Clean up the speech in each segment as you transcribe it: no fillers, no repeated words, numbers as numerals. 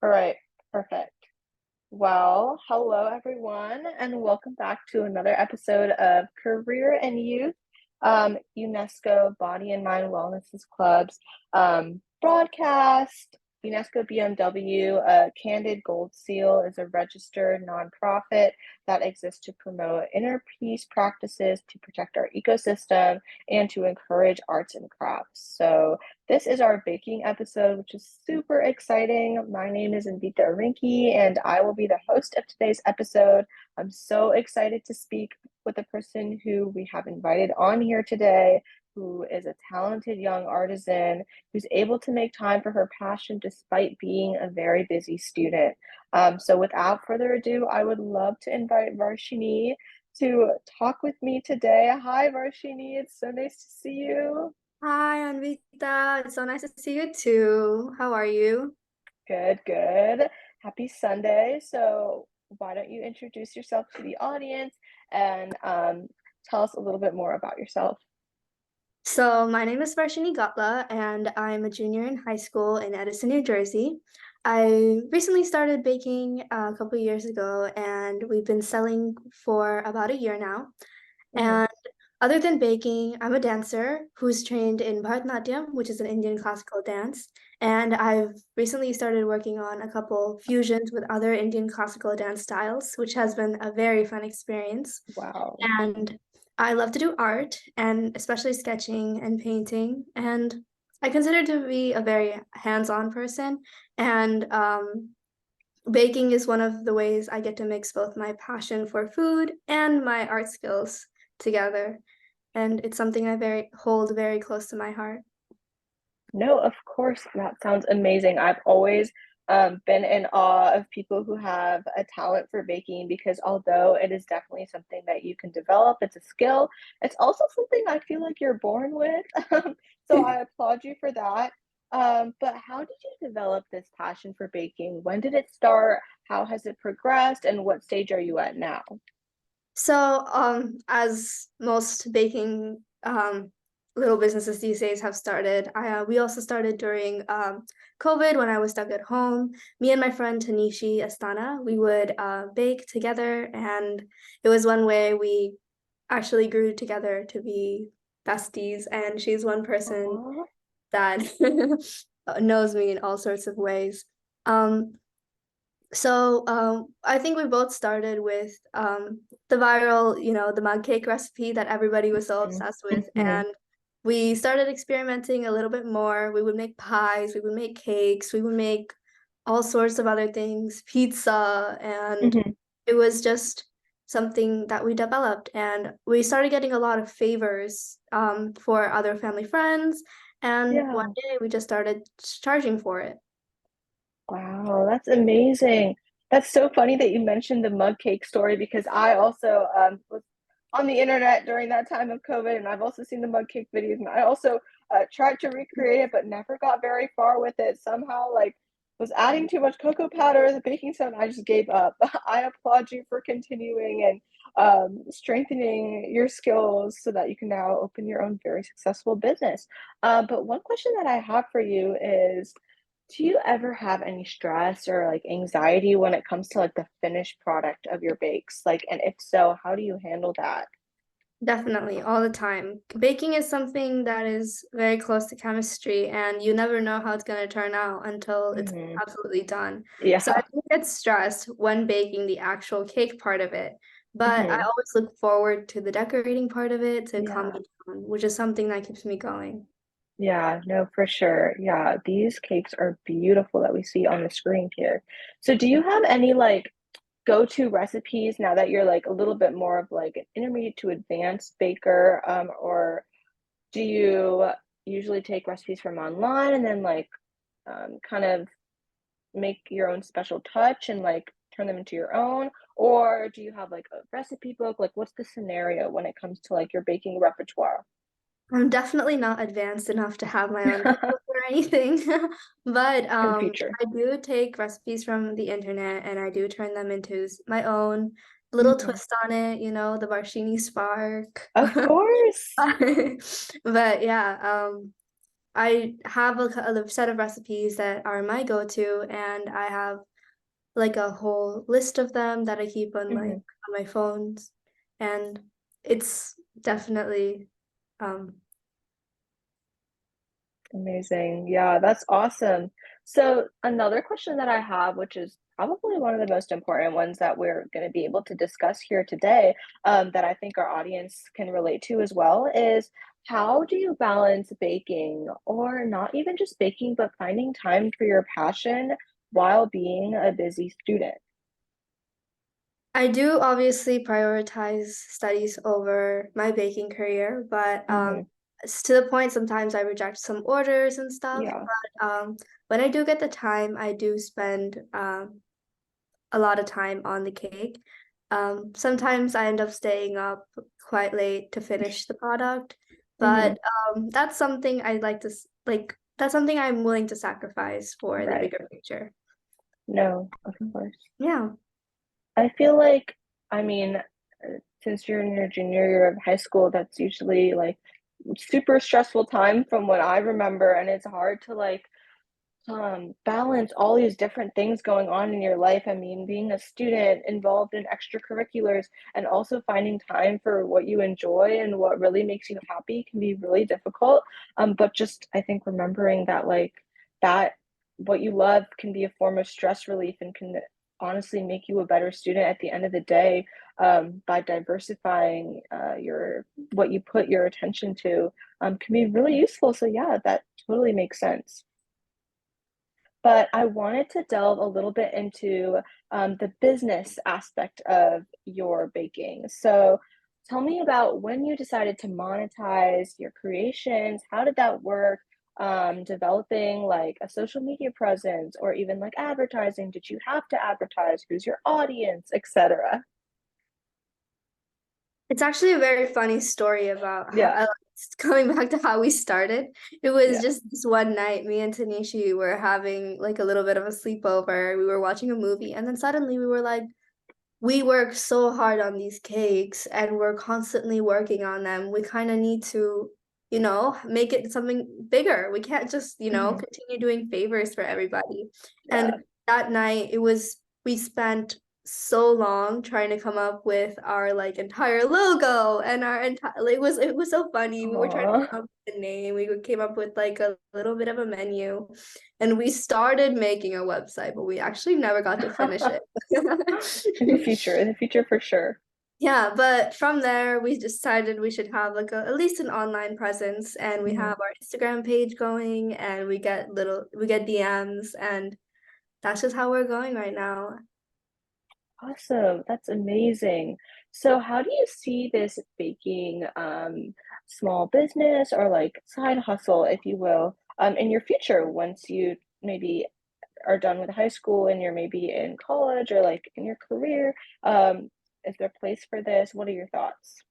All right, perfect. Well, hello everyone, and welcome back to another episode of Career and Youth, UNESCO Body and Mind Wellness Club's broadcast. UNESCO BMW, Candid Gold Seal, is a registered nonprofit that exists to promote inner peace practices to protect our ecosystem and to encourage arts and crafts. So, this is our baking episode, which is super exciting. My name is Invita Rinki, and I will be the host of today's episode. I'm so excited to speak with the person who we have invited on here today, who is a talented young artisan who's able to make time for her passion despite being a very busy student. So, without further ado, I would love to invite Varshini to talk with me today. Hi, Varshini. It's so nice to see you. Hi, Anvita. It's so nice to see you too. How are you? Good, good. Happy Sunday. So, why don't you introduce yourself to the audience and tell us a little bit more about yourself? So, my name is Varshini Gatla, and I'm a junior in high school in Edison, New Jersey. I recently started baking a couple of years ago, and we've been selling for about a year now. Mhm. And other than baking, I'm a dancer who's trained in Bharatanatyam, which is an Indian classical dance. And I've recently started working on a couple fusions with other Indian classical dance styles, which has been a very fun experience. Wow. And I love to do art, and especially sketching and painting. And I consider to be a very hands-on person. And baking is one of the ways I get to mix both my passion for food and my art skills together. And it's something I very hold very close to my heart. No, of course, that sounds amazing. I've always been in awe of people who have a talent for baking because although it is definitely something that you can develop, it's a skill, it's also something I feel like you're born with. So I applaud you for that. But how did you develop this passion for baking? When did it start? How has it progressed? And what stage are you at now? So, as most baking little businesses these days have started, we also started during COVID when I was stuck at home. Me and my friend Tanishi Astana, we would bake together, and it was one way we actually grew together to be besties. And she's one person Aw. that knows me in all sorts of ways. Um, so I think we both started with the viral, the mug cake recipe that everybody was so Mhm. obsessed with. Mhm. And we started experimenting a little bit more. We would make pies, we would make cakes, we would make all sorts of other things, pizza, and Mhm. it was just something that we developed. And we started getting a lot of favors for other family friends. And one Yeah. day we just started charging for it. Wow, that's amazing. That's so funny that you mentioned the mug cake story because I also was on the internet during that time of COVID, and I've also seen the mug cake videos, and I also tried to recreate it, but never got very far with it. Somehow, like, was adding too much cocoa powder, the baking soda, and I just gave up. I applaud you for continuing and strengthening your skills so that you can now open your own very successful business. But one question that I have for you is, do you ever have any stress or like anxiety when it comes to like the finished product of your bakes? Like, and if so, how do you handle that? Definitely, all the time. Baking is something that is very close to chemistry, and you never know how it's going to turn out until it's Hmm. absolutely done. So I Yeah. do get stressed when baking the actual cake part of it, but I Hmm. always look forward to the decorating part of it to calm Yeah. me down, which is something that keeps me going. Yeah, no, for sure. Yeah, these cakes are beautiful that we see on the screen here. So do you have any like go-to recipes now that you're like a little bit more of like an intermediate to advanced baker, or do you usually take recipes from online and then like kind of make your own special touch and like turn them into your own? Or do you have like a recipe book? Like, what's the scenario when it comes to like your baking repertoire? I'm definitely not advanced enough to have my own cookbook or anything, but In the future. I do take recipes from the internet and I do turn them into my own little Mhm. twist on it, the Varshini spark. Of course. But yeah, I have a set of recipes that are my go-to, and I have like a whole list of them that I keep on Mhm. my phones, and it's definitely um Amazing. Yeah, that's awesome. So another question that I have, which is probably one of the most important ones that we're going to be able to discuss here today, that I think our audience can relate to as well, is how do you balance baking, or not even just baking, but finding time for your passion while being a busy student? I do obviously prioritize studies over my baking career, but Hmm. to the point sometimes I reject some orders and stuff. Yeah. But when I do get the time, I do spend a lot of time on the cake. Sometimes I end up staying up quite late to finish the product, Hmm. but that's something I'd like to that's something I'm willing to sacrifice for the Right. bigger picture. No, of course. Yeah. I feel like, I mean, since you're in your junior year of high school, that's usually like super stressful time from what I remember, and it's hard to like balance all these different things going on in your life. I mean, being a student involved in extracurriculars and also finding time for what you enjoy and what really makes you happy can be really difficult. But just I think remembering that that what you love can be a form of stress relief and can honestly make you a better student at the end of the day, by diversifying your what you put your attention to, can be really useful. So yeah, that totally makes sense. But I wanted to delve a little bit into the business aspect of your baking. So tell me about when you decided to monetize your creations. How did that work? Developing like a social media presence or even like advertising. Did you have to advertise? Who's your audience, etc.? It's actually a very funny story about Yeah, going back to how we started. It was yeah. just this one night, me and Tanishi were having like a little bit of a sleepover. We were watching a movie, and then suddenly we were like, we work so hard on these cakes and we're constantly working on them. We kind of need to, make it something bigger. We can't just, Mhm. continue doing favors for everybody. Yeah. And that night, we spent so long trying to come up with our like entire logo and our entire, it was so funny. We were trying to Aw. come up with a name. We came up with like a little bit of a menu, and we started making a website, but we actually never got to finish it. In the future for sure. Yeah, but from there we decided we should have like at least an online presence, and we Mhm. have our Instagram page going, and we get DMs, and that's just how we're going right now. Awesome. That's amazing. So how do you see this baking small business or like side hustle, if you will, in your future once you maybe are done with high school and you're maybe in college or like in your career? Is there a place for this? What are your thoughts?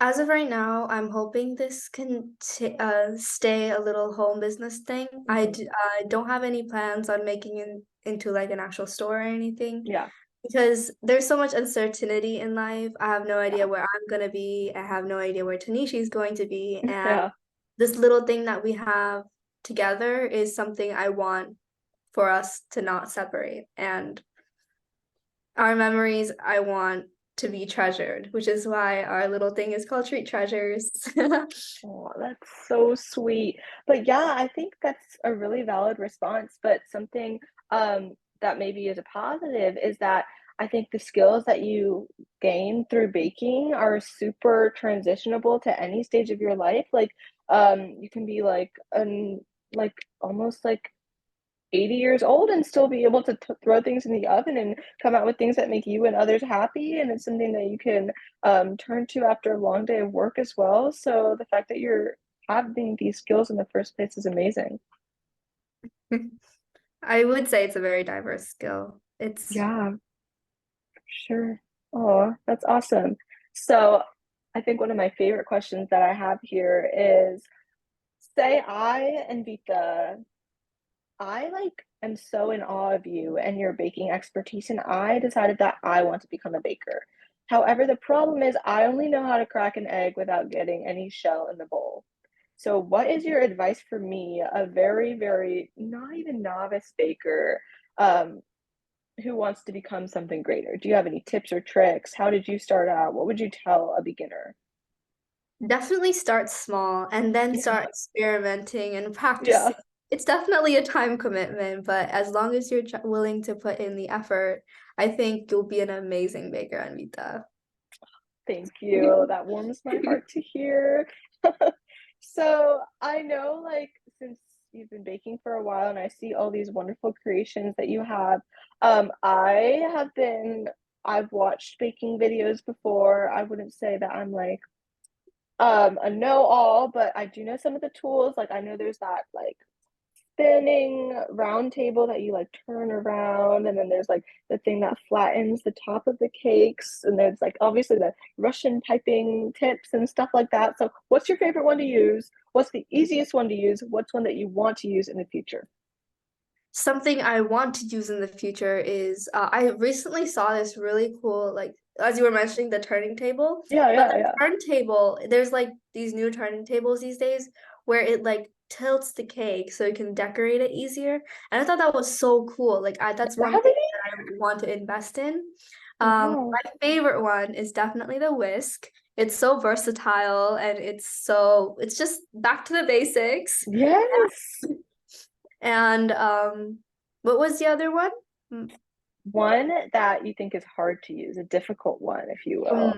As of right now, I'm hoping this can stay a little home business thing. Hmm. I don't have any plans on making it into like an actual store or anything, Yeah, because there's so much uncertainty in life. I have no idea yeah, where I'm gonna be. I have no idea where Tanisha is going to be. And yeah. this little thing that we have together is something I want for us to not separate. And our memories I want to be treasured, which is why our little thing is called Treat Treasures. Oh, that's so sweet. But yeah, I think that's a really valid response. But something that maybe is a positive is that I think the skills that you gain through baking are super transitionable to any stage of your life. Like, you can be like almost like 80 years old and still be able to throw things in the oven and come out with things that make you and others happy. And it's something that you can turn to after a long day of work as well. So the fact that you're having these skills in the first place is amazing. I would say it's a very diverse skill. It's Yeah, sure. Oh, that's awesome. So I think one of my favorite questions that I have here is, say I and Vita, I like am so in awe of you and your baking expertise, and I decided that I want to become a baker. However, the problem is I only know how to crack an egg without getting any shell in the bowl. So, what is your advice for me, a very, very not even novice baker, um, who wants to become something greater? Do you have any tips or tricks? How did you start out? What would you tell a beginner? Definitely start small and then Yeah, start experimenting and yeah. practicing. It's definitely a time commitment, but as long as you're willing to put in the effort, I think you'll be an amazing baker, Anvita. Thank you. That warms my heart to hear. So I know, like, since you've been baking for a while and I see all these wonderful creations that you have, I've watched baking videos before. I wouldn't say that I'm like a know-all, but I do know some of the tools. Like I know there's that like spinning round table that you like turn around, and then there's like the thing that flattens the top of the cakes, and there's like obviously the Russian piping tips and stuff like that. So what's your favorite one to use? What's the easiest one to use? What's one that you want to use in the future? Something I want to use in the future is I recently saw this really cool, like as you were mentioning, the turning table. Yeah, But yeah, the yeah. turntable, there's like these new turning tables these days where it like tilts the cake so you can decorate it easier. And I thought that was so cool. Like that's one thing Gravity? that I want to invest in. Wow. My favorite one is definitely the whisk. It's so versatile and it's just back to the basics. Yes. And what was the other one? One that you think is hard to use, a difficult one, if you will.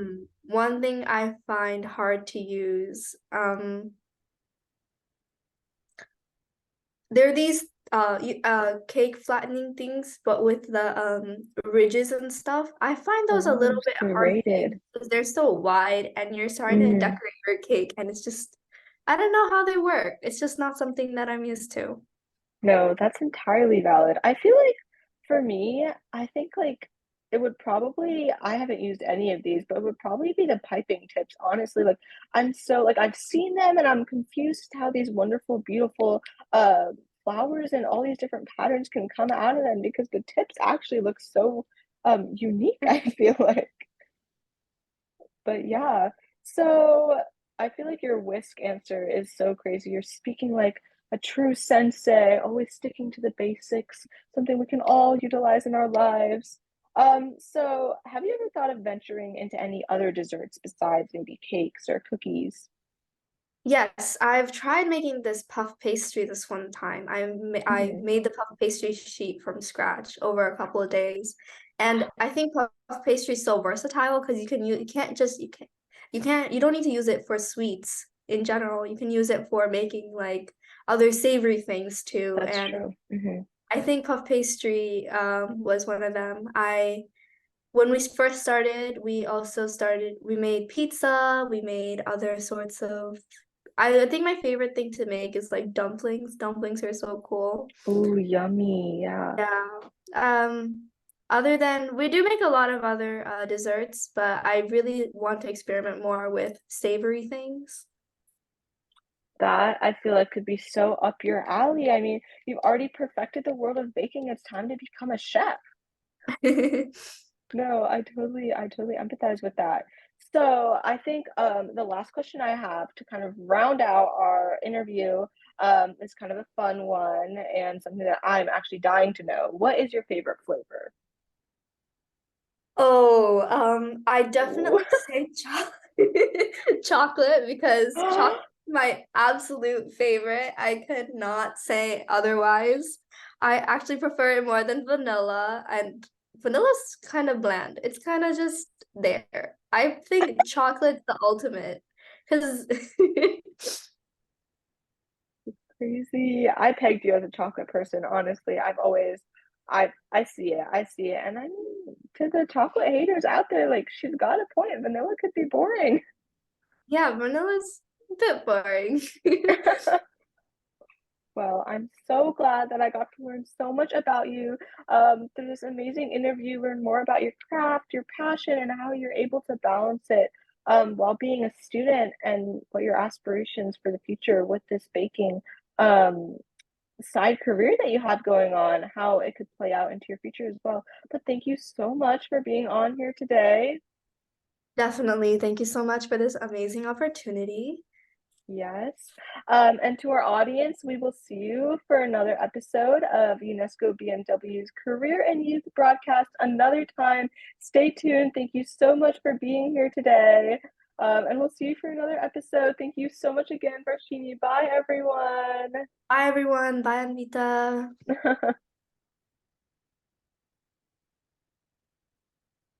One thing I find hard to use. There are these cake flattening things, but with the ridges and stuff. I find those a Oh, little bit hard to use serrated. because they're so wide and you're starting to Mm. decorate your cake and it's just I don't know how they work. It's just not something that I'm used to. No, that's entirely valid. I feel like for me, I think like it would probably I haven't used any of these, but it would probably be the piping tips. Honestly, like I'm so like I've seen them and I'm confused how these wonderful, beautiful flowers and all these different patterns can come out of them because the tips actually look so unique, I feel like. But yeah, so I feel like your whisk answer is so crazy. You're speaking like a true sensei, always sticking to the basics, something we can all utilize in our lives. So have you ever thought of venturing into any other desserts besides maybe cakes or cookies? Yes, I've tried making this puff pastry this one time. I Mhm. made the puff pastry sheet from scratch over a couple of days, and I think puff pastry is so versatile because you can't just you don't need to use it for sweets in general. You can use it for making like other savory things too. That's And true. Hmm. I think puff pastry was one of them. I When we first started, we made pizza, we made other sorts of I think my favorite thing to make is like dumplings. Dumplings are so cool. Ooh, yummy. Yeah. Yeah. Other than we do make a lot of other desserts, but I really want to experiment more with savory things. That I feel like could be so up your alley. I mean, you've already perfected the world of baking. It's time to become a chef. No, I totally empathize with that. So I think the last question I have to kind of round out our interview is kind of a fun one and something that I'm actually dying to know. What is your favorite flavor? Oh, I Ooh. definitely say chocolate, chocolate because chocolate is my absolute favorite. I could not say otherwise. I actually prefer it more than vanilla, and vanilla's kind of bland. It's kind of just there. I think chocolate's the ultimate because Crazy. I pegged you as a chocolate person, honestly. I see it. I see it. And I mean, to the chocolate haters out there, like she's got a point. Vanilla could be boring. yeah, vanilla's a bit boring. Well, I'm so glad that I got to learn so much about you through this amazing interview, learn more about your craft, your passion, and how you're able to balance it while being a student and what your aspirations for the future with this baking um, side career that you have going on, how it could play out into your future as well. But thank you so much for being on here today. Definitely. Thank you so much for this amazing opportunity. Yes. And to our audience, we will see you for another episode of UNESCO BMW's Career and Youth broadcast another time. Stay tuned. Thank you so much for being here today. And we'll see you for another episode. Thank you so much again, Varshini. Bye, everyone. Bye, everyone. Bye, Anita.